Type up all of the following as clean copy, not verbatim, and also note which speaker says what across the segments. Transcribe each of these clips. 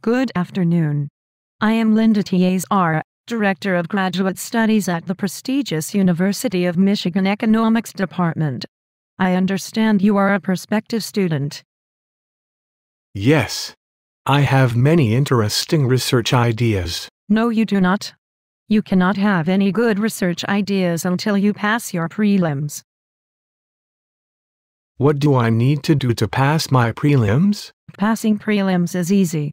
Speaker 1: Good afternoon. I am Linda Tesar, Director of Graduate Studies at the prestigious University of Michigan Economics Department. I understand you are a prospective student.
Speaker 2: Yes. I have many interesting research ideas.
Speaker 1: No, you do not. You cannot have any good research ideas until you pass your prelims.
Speaker 2: What do I need to do to pass my prelims?
Speaker 1: Passing prelims is easy.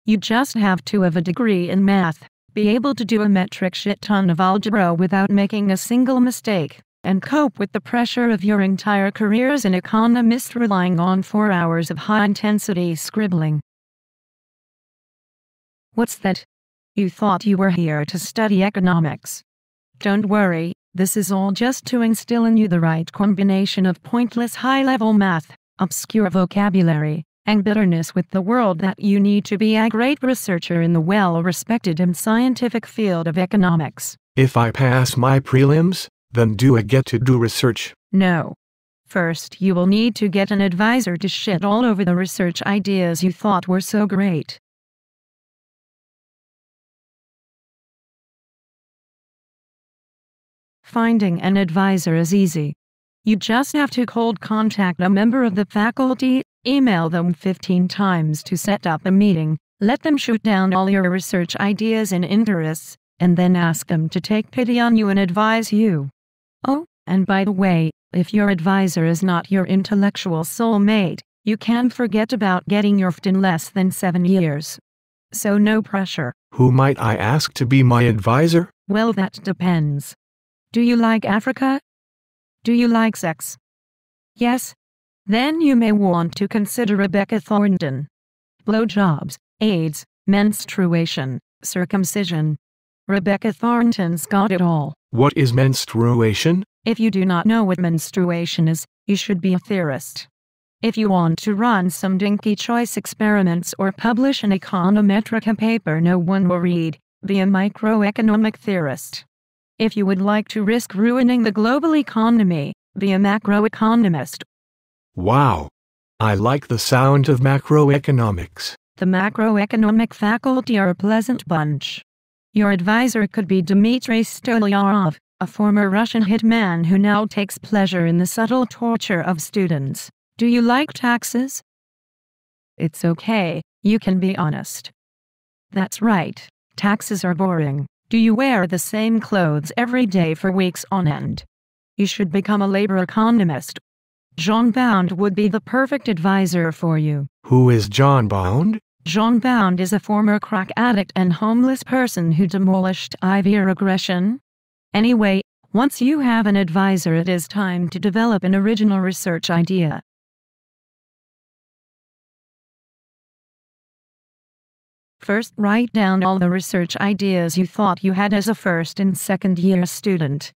Speaker 1: You just have to have a degree in math, be able to do a metric shit ton of algebra without making a single mistake, and cope with the pressure of your entire career as an economist relying on 4 hours of high-intensity scribbling. What's that? You thought you were here to study economics. Don't worry, this is all just to instill in you the right combination of pointless high-level math, obscure vocabulary, and bitterness with the world that you need to be a great researcher in the well-respected and scientific field of economics.
Speaker 2: If I pass my prelims, then do I get to do research?
Speaker 1: No. First, you will need to get an advisor to shit all over the research ideas you thought were so great. Finding an advisor is easy. You just have to cold contact a member of the faculty, email them 15 times to set up a meeting, let them shoot down all your research ideas and interests, and then ask them to take pity on you and advise you. Oh, and by the way, if your advisor is not your intellectual soulmate, you can forget about getting your FT in less than 7 years. So no pressure.
Speaker 2: Who might I ask to be my advisor?
Speaker 1: Well, that depends. Do you like Africa? Do you like sex? Yes? Then you may want to consider Rebecca Thornton. Blowjobs, AIDS, menstruation, circumcision. Rebecca Thornton's got it all.
Speaker 2: What is menstruation?
Speaker 1: If you do not know what menstruation is, you should be a theorist. If you want to run some dinky choice experiments or publish an econometrica paper no one will read, be a microeconomic theorist. If you would like to risk ruining the global economy, be a macroeconomist.
Speaker 2: Wow. I like the sound of macroeconomics.
Speaker 1: The macroeconomic faculty are a pleasant bunch. Your advisor could be Dmitry Stolyarov, a former Russian hitman who now takes pleasure in the subtle torture of students. Do you like taxes? It's okay, you can be honest. That's right, taxes are boring. Do you wear the same clothes every day for weeks on end? You should become a labor economist. John Bound would be the perfect advisor for you.
Speaker 2: Who is John Bound?
Speaker 1: John Bound is a former crack addict and homeless person who demolished IV regression. Anyway, once you have an advisor, it is time to develop an original research idea. First, write down all the research ideas you thought you had as a first and second year student.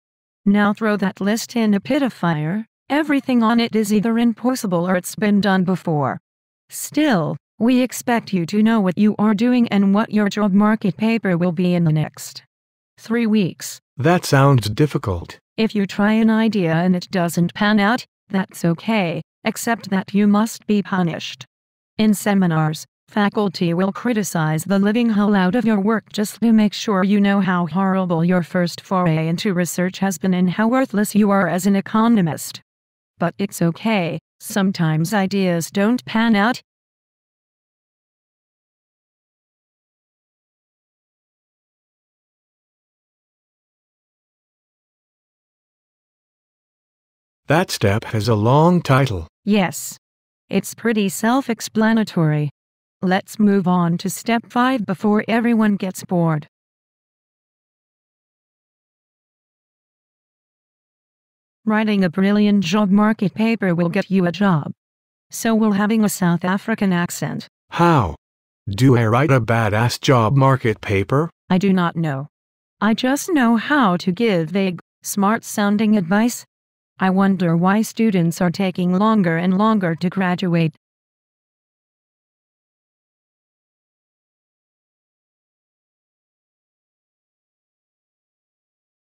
Speaker 1: Now throw that list in a pit of fire. Everything on it is either impossible or it's been done before. Still, we expect you to know what you are doing and what your job market paper will be in the next 3 weeks.
Speaker 2: That sounds difficult.
Speaker 1: If you try an idea and it doesn't pan out, that's okay, except that you must be punished. In seminars, faculty will criticize the living hell out of your work just to make sure you know how horrible your first foray into research has been and how worthless you are as an economist. But it's okay, sometimes ideas don't pan out.
Speaker 2: That step has a long title.
Speaker 1: Yes. It's pretty self-explanatory. Let's move on to step 5 before everyone gets bored. Writing a brilliant job market paper will get you a job. So will having a South African accent.
Speaker 2: How? Do I write a badass job market paper?
Speaker 1: I do not know. I just know how to give vague, smart-sounding advice. I wonder why students are taking longer and longer to graduate.